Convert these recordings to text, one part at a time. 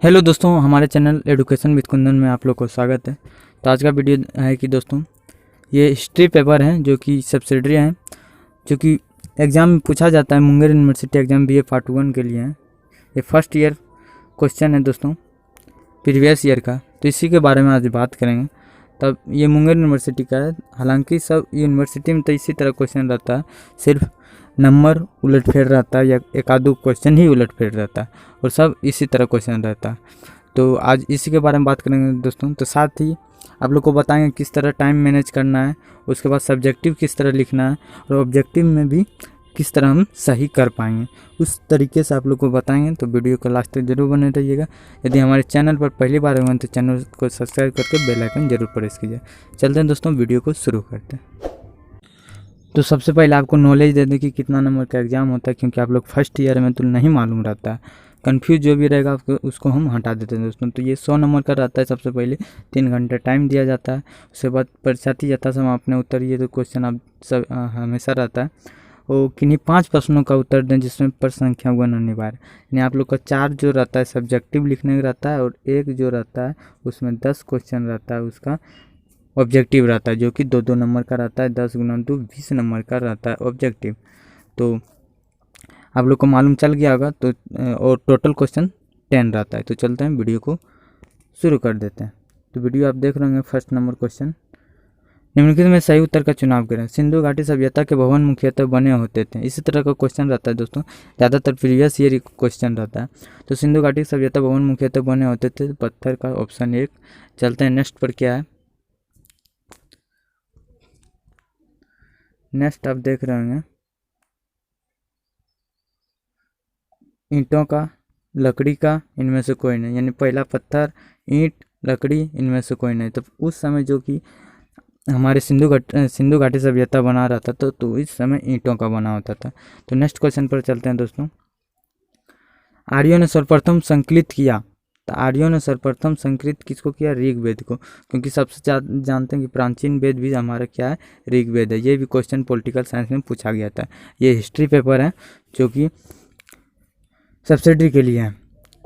Hello दोस्तों, हमारे channel education with Kundan में आप लोग को स्वागत है। तो आज का वीडियो है कि दोस्तों ये हिस्ट्री पेपर हैं जो कि सब्सिडरी हैं, जो कि एग्ज़ाम में पूछा जाता है। Munger university exam BA part 1 के लिए है। ये फर्स्ट ईयर क्वेश्चन है दोस्तों, प्रीवियस ईयर का। तो इसी के बारे में आज बात करेंगे। तब ये मुंगेर यूनिवर्सिटी का है। हालांकि सब यूनिवर्सिटी में तो इसी तरह क्वेश्चन रहता है, सिर्फ नंबर उलटफेर रहता है या एक आध दो क्वेश्चन ही उलटफेर रहता है, और सब इसी तरह क्वेश्चन रहता है। तो आज इसी के बारे में बात करेंगे दोस्तों। तो साथ ही आप लोग को बताएंगे किस तरह टाइम मैनेज करना है, उसके बाद सब्जेक्टिव किस तरह लिखना है, और ऑब्जेक्टिव में भी किस तरह हम सही कर पाएंगे, उस तरीके से आप लोग को बताएंगे। तो वीडियो को लास्ट तक जरूर बने रहिएगा। यदि हमारे चैनल पर पहली बार हुए तो चैनल को सब्सक्राइब करके बेल आइकन जरूर प्रेस कीजिए। चलते हैं दोस्तों, वीडियो को शुरू करते हैं। तो सबसे पहले आपको नॉलेज दे दें कि कितना नंबर का एग्ज़ाम होता है, क्योंकि आप लोग फर्स्ट ईयर में तो नहीं मालूम रहता है। कन्फ्यूज जो भी रहेगा उसको हम हटा देते हैं दोस्तों। तो ये 100 नंबर का रहता है। सबसे पहले 3 घंटे टाइम दिया जाता है। उसके बाद परीक्षार्थी यथासंभव अपने उत्तर, ये तो क्वेश्चन आप सब हमेशा रहता है, वो किन्हीं 5 प्रश्नों का उत्तर दें जिसमें पर संख्या गुण अनिवार्य। यानी आप लोग का 4 जो रहता है सब्जेक्टिव लिखने का रहता है, और 1 जो रहता है उसमें 10 क्वेश्चन रहता है, उसका ऑब्जेक्टिव रहता है, जो कि 2-2 नंबर का रहता है। 10 गुना 2 20 नंबर का रहता है ऑब्जेक्टिव। तो आप लोग को मालूम चल गया होगा। तो और टोटल क्वेश्चन 10 रहता है। तो चलते हैं, वीडियो को शुरू कर देते हैं। तो वीडियो आप देख रहे होंगे। फर्स्ट नंबर क्वेश्चन, निम्नलिखित में सही उत्तर का चुनाव करें। सिंधु घाटी सभ्यता के भवन मुख्यतः बने होते थे। इसी तरह का क्वेश्चन रहता है दोस्तों, ज़्यादातर प्रीवियस ईयर क्वेश्चन रहता है। तो सिंधु घाटी सभ्यता भवन मुख्यतः बने होते थे पत्थर का, ऑप्शन 1। चलते हैं नेक्स्ट पर, क्या है नेक्स्ट आप देख रहे होंगे, ईंटों का, लकड़ी का, इनमें से कोई नहीं। यानी पहला पत्थर, ईंट, लकड़ी, इनमें से कोई नहीं। तो उस समय जो कि हमारे सिंधु घाटी सभ्यता बना रहा था, तो इस समय ईंटों का बना होता था। तो नेक्स्ट क्वेश्चन पर चलते हैं दोस्तों। आर्यों ने सर्वप्रथम संकलित किया। तो आर्यों ने सर्वप्रथम संकलित किसको किया? ऋग्वेद को। क्योंकि सबसे जानते हैं कि प्राचीन वेद भी हमारा क्या है? ऋग्वेद है। ये भी क्वेश्चन पॉलिटिकल साइंस में पूछा गया था। ये हिस्ट्री पेपर है जो कि सब्सिडरी के लिए है।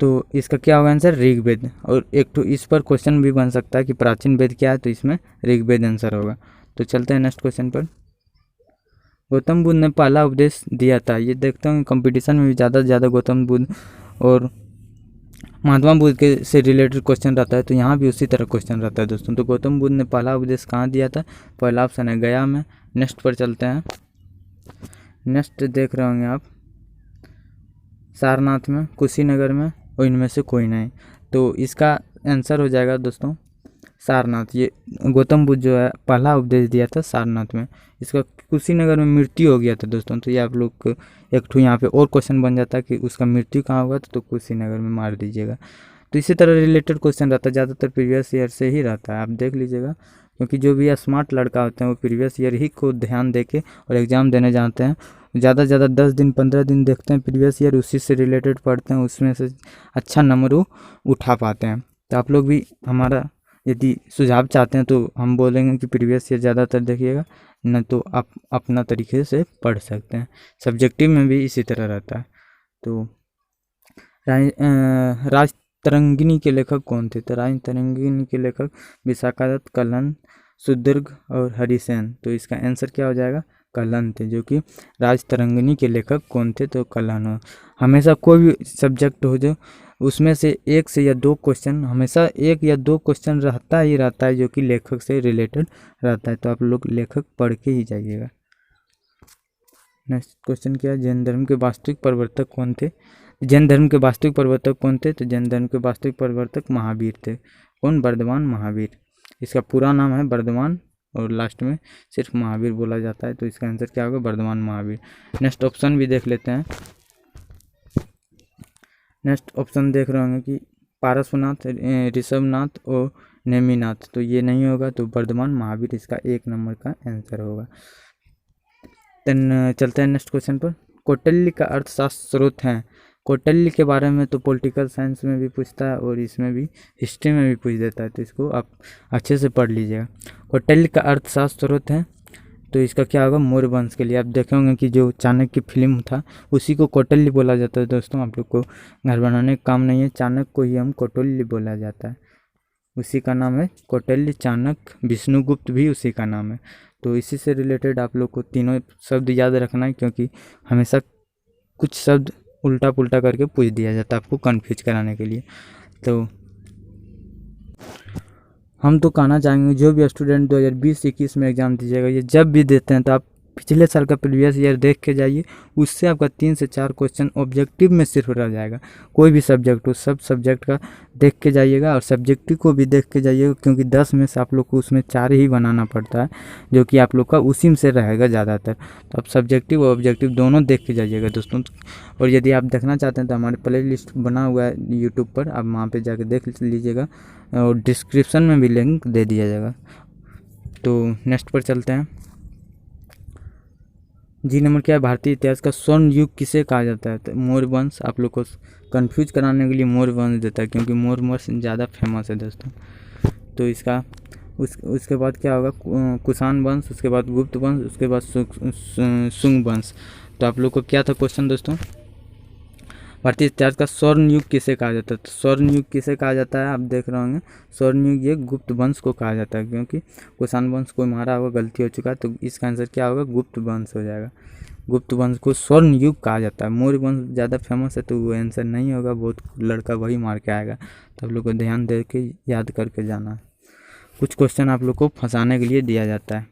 तो इसका क्या होगा आंसर? ऋग्वेद। और एक तो इस पर क्वेश्चन भी बन सकता है कि प्राचीन वेद क्या है, तो इसमें ऋग्वेद आंसर होगा। तो चलते हैं नेक्स्ट क्वेश्चन पर। गौतम बुद्ध ने पहला उपदेश दिया था। ये देखते हैं कंपटीशन में भी ज़्यादा से ज़्यादा गौतम बुद्ध और महात्मा बुद्ध के से रिलेटेड क्वेश्चन रहता है। तो यहाँ भी उसी तरह क्वेश्चन रहता है दोस्तों। तो गौतम बुद्ध ने पहला उपदेश कहाँ दिया था? पहला ऑप्शन है गया में। नेक्स्ट पर चलते हैं। नेक्स्ट देख रहे होंगे आप, सारनाथ में, कुशीनगर में, और इनमें से कोई नहीं। तो इसका आंसर हो जाएगा दोस्तों सारनाथ। ये गौतम बुद्ध जो है पहला उपदेश दिया था सारनाथ में। इसका कुशीनगर में मृत्यु हो गया था दोस्तों। तो ये आप लोग को एक ठो यहाँ पे और क्वेश्चन बन जाता है कि उसका मृत्यु कहाँ हुआ था, तो कुशीनगर में मार दीजिएगा। तो इसी तरह रिलेटेड क्वेश्चन रहता है, ज़्यादातर प्रीवियस ईयर से ही रहता है, आप देख लीजिएगा। क्योंकि जो भी स्मार्ट लड़का होते हैं वो प्रीवियस ईयर ही को ध्यान दे के और एग्ज़ाम देने जाते हैं। ज़्यादा से ज़्यादा 10 दिन 15 दिन देखते हैं प्रीवियस ईयर, उसी से रिलेटेड पढ़ते हैं, उसमें से अच्छा नंबर वो उठा पाते हैं। तो आप लोग भी हमारा यदि सुझाव चाहते हैं तो हम बोलेंगे कि प्रीवियस ईयर ज़्यादातर देखिएगा, न तो आप अपना तरीके से पढ़ सकते हैं। सब्जेक्टिव में भी इसी तरह रहता है। तो राज तरंगिणी के लेखक कौन थे? तो राज तरंगिणी के लेखक विशाखादत्त, कल्हण, सुदीर्घ और हरिसेन। तो इसका आंसर क्या हो जाएगा? कल्हण थे। जो कि राज तरंगिणी के लेखक कौन थे? तो कल्हण हो। हमेशा कोई भी सब्जेक्ट हो जो उसमें से 1 से या 2 क्वेश्चन, हमेशा 1 या 2 क्वेश्चन रहता ही रहता है जो कि लेखक से रिलेटेड रहता है। तो आप लोग लेखक पढ़ के ही जाइएगा। नेक्स्ट क्वेश्चन क्या है? जैन धर्म के वास्तविक प्रवर्तक कौन थे? जैन धर्म के वास्तविक प्रवर्तक कौन थे? तो जैन धर्म के वास्तविक प्रवर्तक महावीर थे। कौन? वर्धमान महावीर। इसका पूरा नाम है वर्धमान, और लास्ट में सिर्फ महावीर बोला जाता है। तो इसका आंसर क्या होगा? वर्धमान महावीर। नेक्स्ट ऑप्शन भी देख लेते हैं। नेक्स्ट ऑप्शन देख रहे होंगे कि पारसनाथ, ऋषभनाथ और नेमिनाथ। तो ये नहीं होगा, तो वर्धमान महावीर इसका 1 नंबर का आंसर होगा। देन चलते हैं नेक्स्ट क्वेश्चन पर। कौटिल्य का अर्थशास्त्र स्रोत हैं। कौटिल्य के बारे में तो पॉलिटिकल साइंस में भी पूछता है और इसमें भी हिस्ट्री में भी पूछ देता है। तो इसको आप अच्छे से पढ़ लीजिएगा। कौटिल्य का अर्थशास्त्र स्रोत है तो इसका क्या होगा, मौर्य वंश के लिए। आप देखे होंगे कि जो चाणक्य फिल्म था उसी को कौटिल्य बोला जाता है दोस्तों। आप लोग को घर बनाने का काम नहीं है, चाणक्य को ही हम कौटिल्य बोला जाता है, उसी का नाम है कौटिल्य। चाणक्य, विष्णुगुप्त भी उसी का नाम है। तो इसी से रिलेटेड आप लोग को तीनों शब्द याद रखना है, क्योंकि हमेशा कुछ शब्द उल्टा पुल्टा करके पूछ दिया जाता है आपको कन्फ्यूज कराने के लिए। तो हम तो कहना चाहेंगे जो भी स्टूडेंट 2020-21 में एग्ज़ाम दीजिएगा, ये जब भी देते हैं तो आप पिछले साल का प्रीवियस ईयर देख के जाइए, उससे आपका 3 से 4 क्वेश्चन ऑब्जेक्टिव में सिर्फ रह जाएगा। कोई भी सब्जेक्ट हो, सब सब्जेक्ट का देख के जाइएगा, और सब्जेक्टिव को भी देख के जाइएगा, क्योंकि 10 में से आप लोग को उसमें 4 ही बनाना पड़ता है, जो कि आप लोग का उसी में से रहेगा ज़्यादातर। तो आप सब्जेक्टिव और ऑब्जेक्टिव दोनों देख के जाइएगा दोस्तों। और यदि आप देखना चाहते हैं तो हमारे प्ले लिस्ट बना हुआ है यूट्यूब पर, आप वहाँ पर जाके देख लीजिएगा, और डिस्क्रिप्शन में भी लिंक दे दिया जाएगा। तो नेक्स्ट पर चलते हैं। जी नंबर क्या है, भारतीय इतिहास का स्वर्ण युग किसे कहा जाता है? तो मौर्य वंश। आप लोग को कंफ्यूज कराने के लिए मौर्य वंश देता है, क्योंकि मौर्य वंश ज़्यादा फेमस है दोस्तों। तो इसका उसके बाद क्या होगा, कुषाण वंश, उसके बाद गुप्त वंश, उसके बाद शुंग वंश। तो आप लोग को क्या था क्वेश्चन दोस्तों, भारतीय इतिहास का स्वर्ण युग किसे कहा जाता है? तो स्वर्ण युग किसे कहा जाता है, आप देख रहे होंगे, स्वर्ण युग ये गुप्त वंश को कहा जाता है, क्योंकि कुषाण वंश को मारा होगा, गलती हो चुका है, तो इसका आंसर क्या होगा, गुप्त वंश हो जाएगा। गुप्त वंश को स्वर्ण युग कहा जाता है। मौर्य वंश ज़्यादा फेमस है तो वो आंसर नहीं होगा, बहुत लड़का वही मार के आएगा। तो आप लोग को ध्यान दे के याद करके जाना है। कुछ क्वेश्चन आप लोग को फंसाने के लिए दिया जाता है,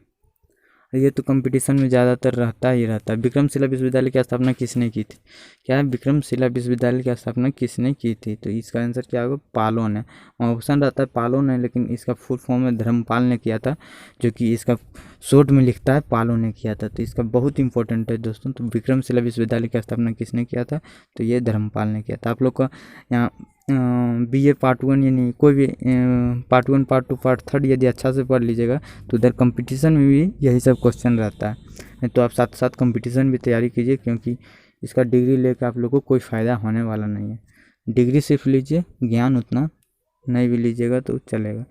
ये तो कंपटीशन में ज़्यादातर रहता ही रहता है। विक्रमशिला विश्वविद्यालय की स्थापना किसने की थी? क्या है, विक्रमशिला विश्वविद्यालय की स्थापना किसने की थी? तो इसका आंसर क्या होगा, पालो ने। ऑप्शन रहता है पालो ने, लेकिन इसका फुल फॉर्म में धर्मपाल ने किया था, जो कि इसका शॉर्ट में लिखता है पालो ने किया था। तो इसका बहुत इंपॉर्टेंट है दोस्तों। तो विक्रमशिला विश्वविद्यालय की स्थापना किसने किया था? तो ये धर्मपाल ने किया था। आप लोग का यहाँ BA पार्ट 1 यानी कोई भी पार्ट 1, पार्ट 2, पार्ट 3 यदि अच्छा से पढ़ लीजिएगा तो उधर कंपटीशन में भी यही सब क्वेश्चन रहता है। नहीं तो आप साथ साथ कंपटीशन भी तैयारी कीजिए, क्योंकि इसका डिग्री लेकर आप लोग को कोई फ़ायदा होने वाला नहीं है। डिग्री सिर्फ लीजिए, ज्ञान उतना नहीं भी लीजिएगा तो चलेगा।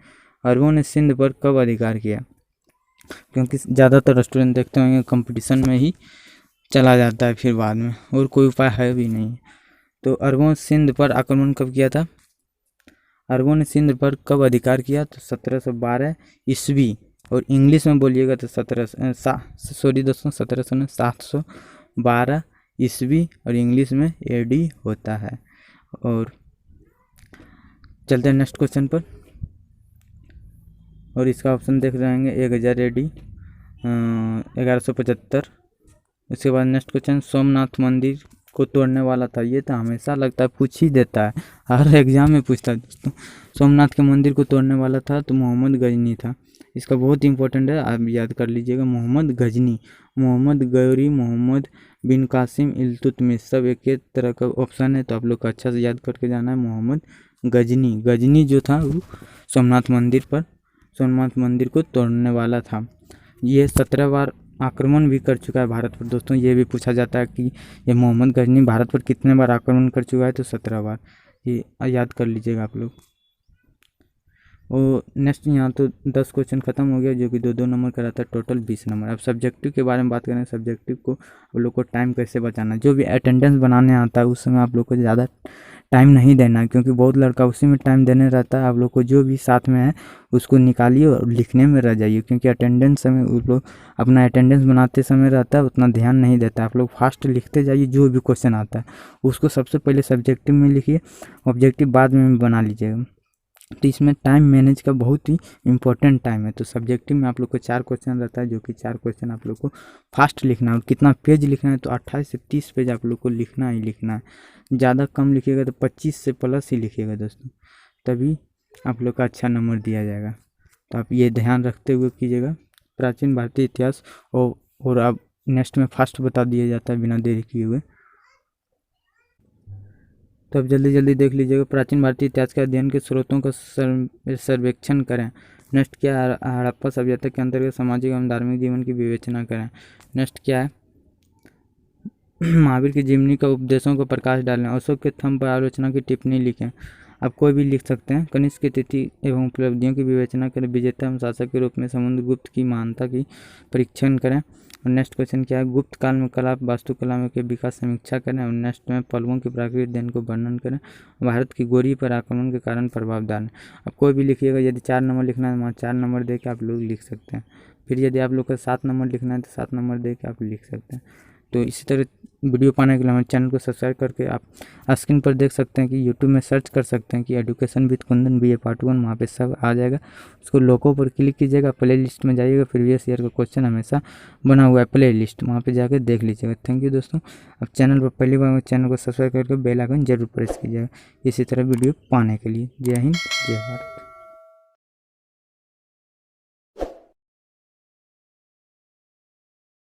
अरबों ने सिंध पर कब अधिकार किया? क्योंकि ज़्यादातर स्टूडेंट देखते होंगे कंपटीशन में ही चला जाता है, फिर बाद में और कोई उपाय है भी नहीं। तो अरबों ने सिंध पर आक्रमण कब किया था? अरबों ने सिंध पर कब अधिकार किया? तो 1712 ईस्वी, और इंग्लिश में बोलिएगा तो 712 ईस्वी, और इंग्लिश में AD होता है। और चलते हैं नेक्स्ट क्वेश्चन पर, और इसका ऑप्शन देख रहेंगे 1000 AD, 1175। उसके बाद नेक्स्ट क्वेश्चन, सोमनाथ मंदिर को तोड़ने वाला था? ये तो हमेशा लगता है पूछ ही देता है, हर एग्जाम में पूछता है दोस्तों। सोमनाथ के मंदिर को तोड़ने वाला था तो मोहम्मद गजनी था। इसका बहुत इंपॉर्टेंट है, आप याद कर लीजिएगा, मोहम्मद गजनी, मोहम्मद गौरी, मोहम्मद बिन कासिम, इल्तुतमिश, सब एक एक तरह का ऑप्शन है, तो आप लोग को अच्छा से याद करके जाना है। मोहम्मद गजनी, गजनी जो था वो सोमनाथ मंदिर को तोड़ने वाला था। ये 17 बार आक्रमण भी कर चुका है भारत पर दोस्तों। ये भी पूछा जाता है कि ये मोहम्मद गजनी भारत पर कितने बार आक्रमण कर चुका है? तो 17 बार, ये याद कर लीजिएगा आप लोग। और नेक्स्ट यहाँ तो 10 क्वेश्चन खत्म हो गया, जो कि 2-2 नंबर का रहता है, टोटल 20 नंबर। अब सब्जेक्टिव के बारे में बात करें, सब्जेक्टिव को आप लोग को टाइम कैसे बचाना। जो भी अटेंडेंस बनाने आता है उस समय आप लोग को ज़्यादा टाइम नहीं देना है, क्योंकि बहुत लड़का उसी में टाइम देने रहता है। आप लोग को जो भी साथ में है उसको निकालिए और लिखने में रह जाइए, क्योंकि अटेंडेंस समय उस लोग अपना अटेंडेंस बनाते समय रहता है, उतना ध्यान नहीं देता। आप लोग फास्ट लिखते जाइए, जो भी क्वेश्चन आता है उसको सबसे पहले सब्जेक्टिव में लिखिए, ऑब्जेक्टिव बाद में बना लीजिएगा। तो इसमें टाइम मैनेज का बहुत ही इंपॉर्टेंट टाइम है। तो सब्जेक्टिव में आप लोग को 4 क्वेश्चन रहता है, जो कि 4 क्वेश्चन आप लोग को फास्ट लिखना है। और कितना पेज लिखना है? तो 28 से 30 पेज आप लोग को लिखना ही लिखना है। ज़्यादा कम लिखिएगा तो 25 से प्लस ही लिखिएगा दोस्तों, तभी आप लोग का अच्छा नंबर दिया जाएगा। तो आप ये ध्यान रखते हुए कीजिएगा। प्राचीन भारतीय इतिहास और अब नेक्स्ट में फास्ट बता दिया जाता है बिना देरी किए हुए। तो अब जल्दी जल्दी देख लीजिएगा। प्राचीन भारतीय इतिहास के अध्ययन के स्रोतों का सर्वेक्षण करें। नेक्स्ट क्या है, हड़प्पा सभ्यता के अंतर्गत सामाजिक एवं धार्मिक जीवन की विवेचना करें। नेक्स्ट क्या है, महावीर की जीवनी का उपदेशों को प्रकाश डालें। अशोक के थंब पर आलोचना की टिप्पणी लिखें। आप कोई भी लिख सकते हैं। कनिष्क की तिथि एवं उपलब्धियों की विवेचना करें। विजेता एवं शासक के रूप में समुद्रगुप्त की महानता की परीक्षण करें। और नेक्स्ट क्वेश्चन क्या है, गुप्त काल में कला वास्तुकला में के विकास समीक्षा करें। और नेक्स्ट में पल्लवों की प्राकृतिक देन को वर्णन करें। भारत की गोरी पर आक्रमण के कारण प्रभाव डालें। आप कोई भी लिखिएगा, यदि 4 नंबर लिखना है वहाँ 4 नंबर दे के आप लोग लिख सकते हैं। फिर यदि आप लोग को 7 नंबर लिखना है तो 7 नंबर दे के आप लिख सकते हैं। तो इसी तरह वीडियो पाने के लिए हमारे चैनल को सब्सक्राइब करके आप स्क्रीन पर देख सकते हैं कि यूट्यूब में सर्च कर सकते हैं कि education with Kundan BA part 1, वहाँ पे सब आ जाएगा। उसको लोगों पर क्लिक कीजिएगा, प्ले लिस्ट में जाइएगा, प्रीवियस ईयर का क्वेश्चन हमेशा बना हुआ है प्ले लिस्ट, वहाँ पर जाकर देख लीजिएगा। थैंक यू दोस्तों। अब चैनल पर पहली बार चैनल को सब्सक्राइब करके बेल आइकन जरूर प्रेस कीजिएगा इसी तरह वीडियो पाने के लिए। जय हिंद, जय भारत।